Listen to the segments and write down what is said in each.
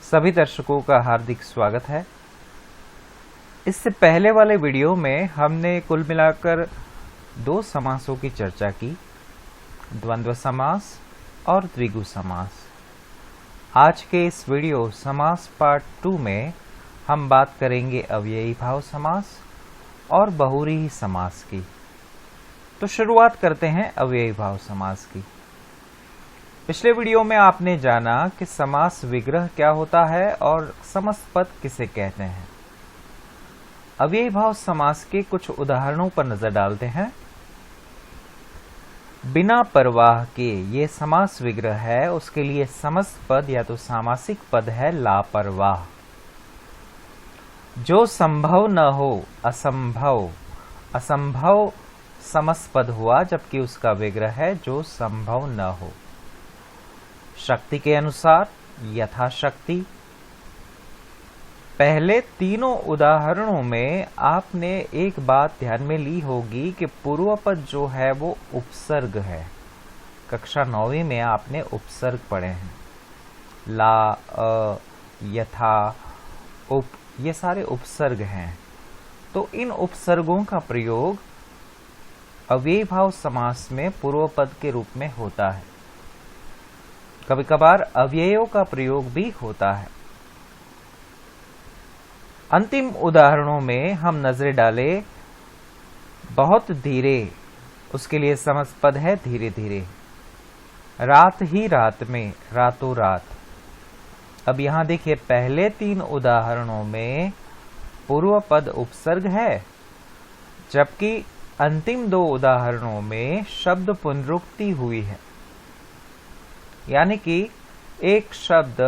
सभी दर्शकों का हार्दिक स्वागत है। इससे पहले वाले वीडियो में हमने कुल मिलाकर 2 समासों की चर्चा की, द्वंद्व समास और द्विगु समास। आज के इस वीडियो समास पार्ट 2 में हम बात करेंगे अव्ययी भाव समास और बहुव्रीहि समास की। तो शुरुआत करते हैं अव्ययी भाव समास की। पिछले वीडियो में आपने जाना कि समास विग्रह क्या होता है और समस्त पद किसे कहते हैं। अव्ययी भाव समास के कुछ उदाहरणों पर नजर डालते हैं। बिना परवाह के ये समास विग्रह है, उसके लिए समस्त पद या तो सामासिक पद है लापरवाह। जो संभव न हो असंभव, असंभव समस्त पद हुआ, जबकि उसका विग्रह है जो संभव न हो। शक्ति के अनुसार यथाशक्ति। पहले तीनों उदाहरणों में आपने एक बात ध्यान में ली होगी कि पूर्व पद जो है वो उपसर्ग है। कक्षा 9वीं में आपने उपसर्ग पढ़े हैं। ला, अ, यथा, उप, ये सारे उपसर्ग हैं। तो इन उपसर्गों का प्रयोग अव्ययी भाव समास में पूर्व पद के रूप में होता है। कभी कभार अव्ययों का प्रयोग भी होता है। अंतिम उदाहरणों में हम नजर डालें बहुत धीरे, उसके लिए समस्त पद है धीरे धीरे। रात ही रात में, रातों रात। अब यहां देखिए, पहले 3 उदाहरणों में पूर्व पद उपसर्ग है, जबकि अंतिम 2 उदाहरणों में शब्द पुनरुक्ति हुई है। यानी कि एक शब्द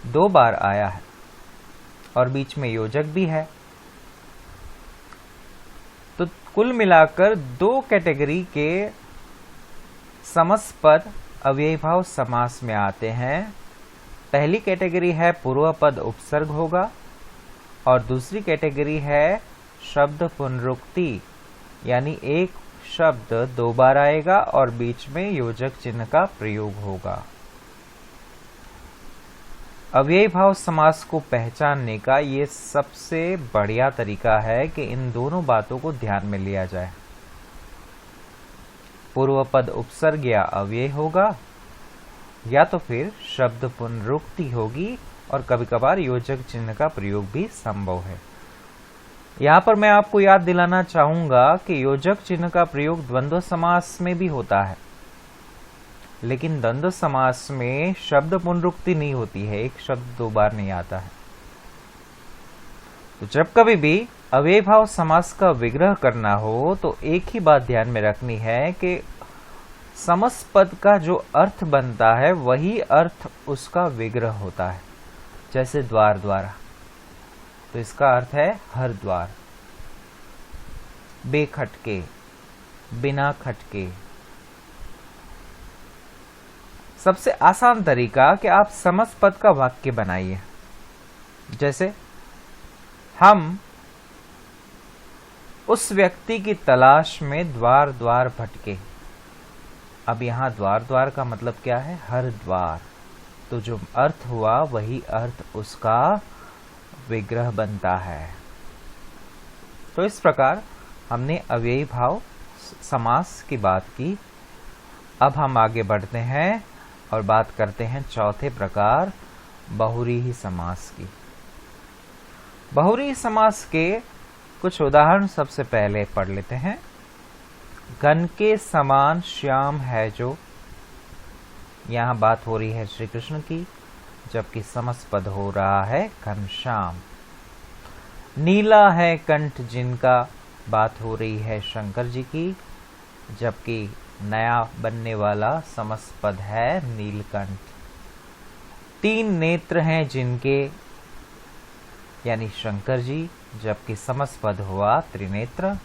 2 बार आया है और बीच में योजक भी है। तो कुल मिलाकर 2 कैटेगरी के समस्त पद अव्ययी भाव समास में आते हैं। पहली कैटेगरी है पूर्व पद उपसर्ग होगा और दूसरी कैटेगरी है शब्द पुनरुक्ति, यानी एक शब्द 2 बार आएगा और बीच में योजक चिन्ह का प्रयोग होगा। अव्ययी भाव समास को पहचानने का ये सबसे बढ़िया तरीका है कि इन दोनों बातों को ध्यान में लिया जाए। पूर्व पद उपसर्ग या अव्यय होगा, या तो फिर शब्द पुनरुक्ति होगी और कभी कभार योजक चिन्ह का प्रयोग भी संभव है। यहां पर मैं आपको याद दिलाना चाहूंगा कि योजक चिन्ह का प्रयोग द्वंद्व समास में भी होता है, लेकिन द्वंद्व समास में शब्द पुनरुक्ति नहीं होती है, एक शब्द 2 बार नहीं आता है। तो जब कभी भी अव्ययी भाव समास का विग्रह करना हो तो एक ही बात ध्यान में रखनी है कि समस्त पद का जो अर्थ बनता है वही अर्थ उसका विग्रह होता है। जैसे द्वार द्वारा, तो इसका अर्थ है हर द्वार। बेखटके, बिना खटके। सबसे आसान तरीका कि आप समस्त पद का वाक्य बनाइए। जैसे हम उस व्यक्ति की तलाश में द्वार द्वार भटके। अब यहां द्वार द्वार का मतलब क्या है? हर द्वार। तो जो अर्थ हुआ वही अर्थ उसका विग्रह बनता है। तो इस प्रकार हमने अव्ययी भाव समास की बात की। अब हम आगे बढ़ते हैं और बात करते हैं चौथे प्रकार बहुव्रीहि समास की। बहुव्रीहि समास के कुछ उदाहरण सबसे पहले पढ़ लेते हैं। घन के समान श्याम है जो, यहां बात हो रही है श्री कृष्ण की, जबकि समस्त पद हो रहा है घनश्याम। नीला है कंठ जिनका, बात हो रही है शंकर जी की, जबकि नया बनने वाला समस्त पद है नीलकंठ। 3 नेत्र हैं जिनके, यानी शंकर जी, जबकि समस्त पद हुआ त्रिनेत्र।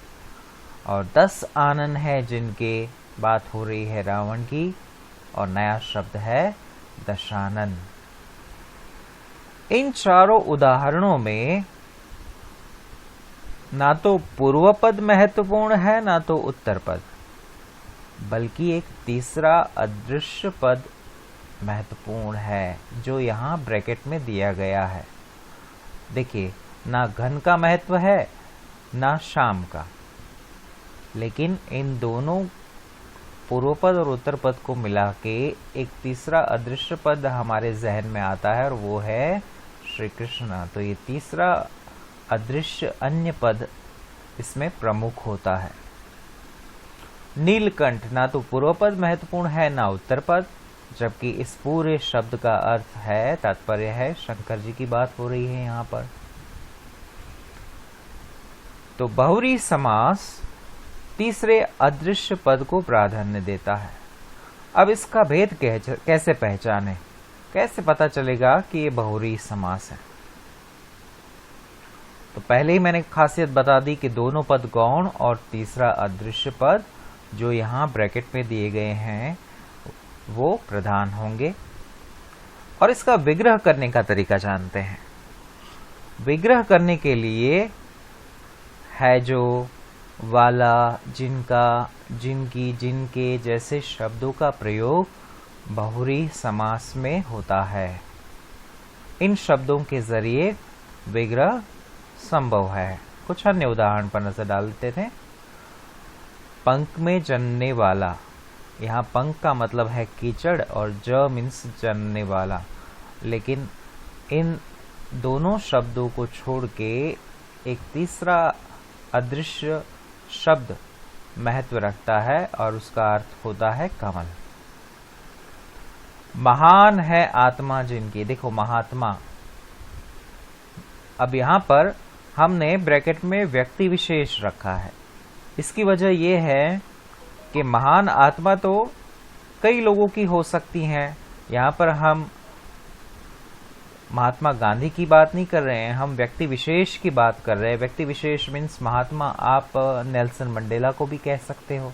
और 10 आनन है जिनके, बात हो रही है रावण की, और नया शब्द है दशानन। इन चारों उदाहरणों में ना तो पूर्व पद महत्वपूर्ण है ना तो उत्तर पद, बल्कि एक तीसरा अदृश्य पद महत्वपूर्ण है जो यहाँ ब्रैकेट में दिया गया है। देखिए, ना घन का महत्व है ना शाम का, लेकिन इन दोनों पूर्व पद और उत्तर पद को मिला के एक तीसरा अदृश्य पद हमारे जहन में आता है और वो है श्री कृष्ण। तो ये तीसरा अदृश्य अन्य पद इसमें प्रमुख होता है। नीलकंठ, ना तो पूर्व पद महत्वपूर्ण है ना उत्तर पद, जबकि इस पूरे शब्द का अर्थ है, तात्पर्य है, शंकर जी की बात हो रही है यहाँ पर। तो बहुरी समास तीसरे अदृश्य पद को प्राधान्य देता है। अब इसका भेद कैसे पहचाने, कैसे पता चलेगा कि ये बहुरी समास है? तो पहले ही मैंने खासियत बता दी कि दोनों पद गौण और तीसरा अदृश्य पद जो यहाँ ब्रैकेट में दिए गए हैं वो प्रधान होंगे। और इसका विग्रह करने का तरीका जानते हैं। विग्रह करने के लिए है जो, वाला, जिनका, जिनकी, जिनके जैसे शब्दों का प्रयोग बहुरी समास में होता है। इन शब्दों के जरिए विग्रह संभव है। कुछ अन्य उदाहरण पर नजर डालते थे। पंख में जन्ने वाला, यहाँ पंख का मतलब है कीचड़ और ज मीन्स जनने वाला, लेकिन इन दोनों शब्दों को छोड़ के एक तीसरा अदृश्य शब्द महत्व रखता है और उसका अर्थ होता है कमल। महान है आत्मा जिनकी, देखो महात्मा, अब यहां पर हमने ब्रैकेट में व्यक्ति विशेष रखा है। इसकी वजह यह है कि महान आत्मा तो कई लोगों की हो सकती हैं। यहां पर हम महात्मा गांधी की बात नहीं कर रहे हैं, हम व्यक्ति विशेष की बात कर रहे हैं। व्यक्ति विशेष मीन्स महात्मा, आप नेल्सन मंडेला को भी कह सकते हो।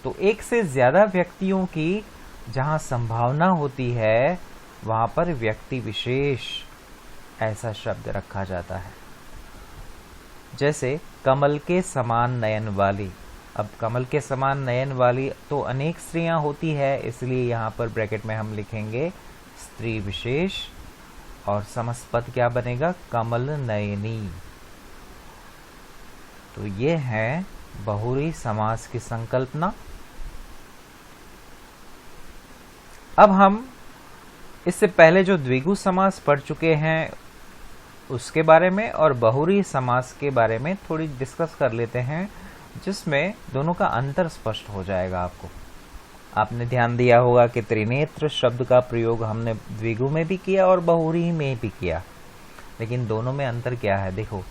तो एक से ज्यादा व्यक्तियों की जहां संभावना होती है वहां पर व्यक्ति विशेष ऐसा शब्द रखा जाता है। जैसे कमल के समान नयन वाली। अब कमल के समान नयन वाली तो अनेक स्त्रियां होती है, इसलिए यहाँ पर ब्रैकेट में हम लिखेंगे स्त्री विशेष और समस्त क्या बनेगा, कमल नयनी। तो ये है बहुरी समास की संकल्पना। अब हम इससे पहले जो द्विगु समास पढ़ चुके हैं उसके बारे में और बहुरी समास के बारे में थोड़ी डिस्कस कर लेते हैं, जिसमें दोनों का अंतर स्पष्ट हो जाएगा आपको। आपने ध्यान दिया होगा कि त्रिनेत्र शब्द का प्रयोग हमने द्विगु में भी किया और बहुरी में भी किया, लेकिन दोनों में अंतर क्या है? देखो,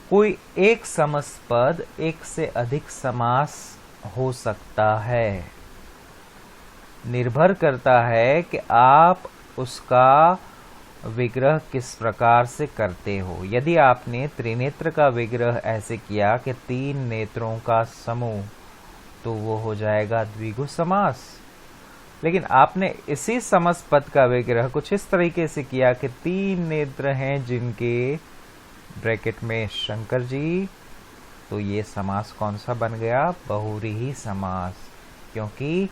कोई एक समस्त पद एक से अधिक समास हो सकता है, निर्भर करता है कि आप उसका विग्रह किस प्रकार से करते हो। यदि आपने त्रिनेत्र का विग्रह ऐसे किया कि तीन नेत्रों का समूह, तो वो हो जाएगा द्विगु समास। लेकिन आपने इसी समस्त पद का विग्रह कुछ इस तरीके से किया कि तीन नेत्र हैं जिनके ब्रैकेट में शंकर जी, तो ये समास कौन सा बन गया? बहुरी समास, क्योंकि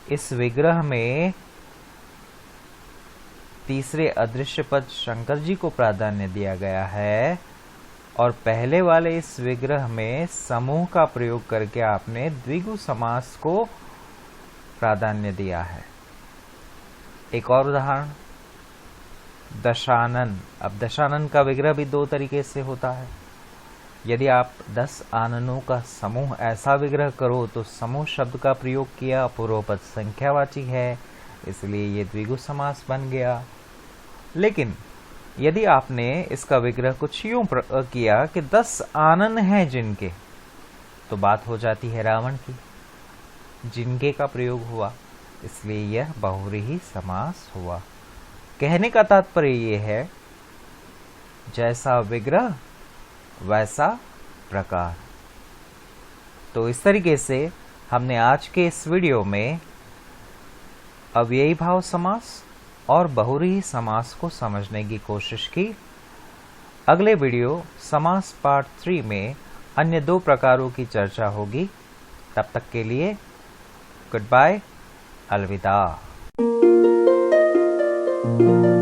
इस विग्रह में तीसरे अदृश्य पद शंकर जी को प्राधान्य दिया गया है और पहले वाले इस विग्रह में समूह का प्रयोग करके आपने द्विगु समास को प्राधान्य दिया है। एक और उदाहरण, दशानन। अब दशानन का विग्रह भी दो तरीके से होता है। यदि आप 10 आननों का समूह ऐसा विग्रह करो तो समूह शब्द का प्रयोग किया, पूर्वपद संख्यावाची है, इसलिए ये द्विगु समास बन गया। लेकिन यदि आपने इसका विग्रह कुछ यूं किया कि 10 आनन हैं जिनके, तो बात हो जाती है रावण की, जिनके का प्रयोग हुआ, इसलिए यह बहुरी समास हुआ। कहने का तात्पर्य यह है, जैसा विग्रह वैसा प्रकार। तो इस तरीके से हमने आज के इस वीडियो में अव्ययी भाव समास और बहुरी समास को समझने की कोशिश की। अगले वीडियो समास पार्ट 3 में अन्य 2 प्रकारों की चर्चा होगी। तब तक के लिए गुड बाय, अलविदा। है।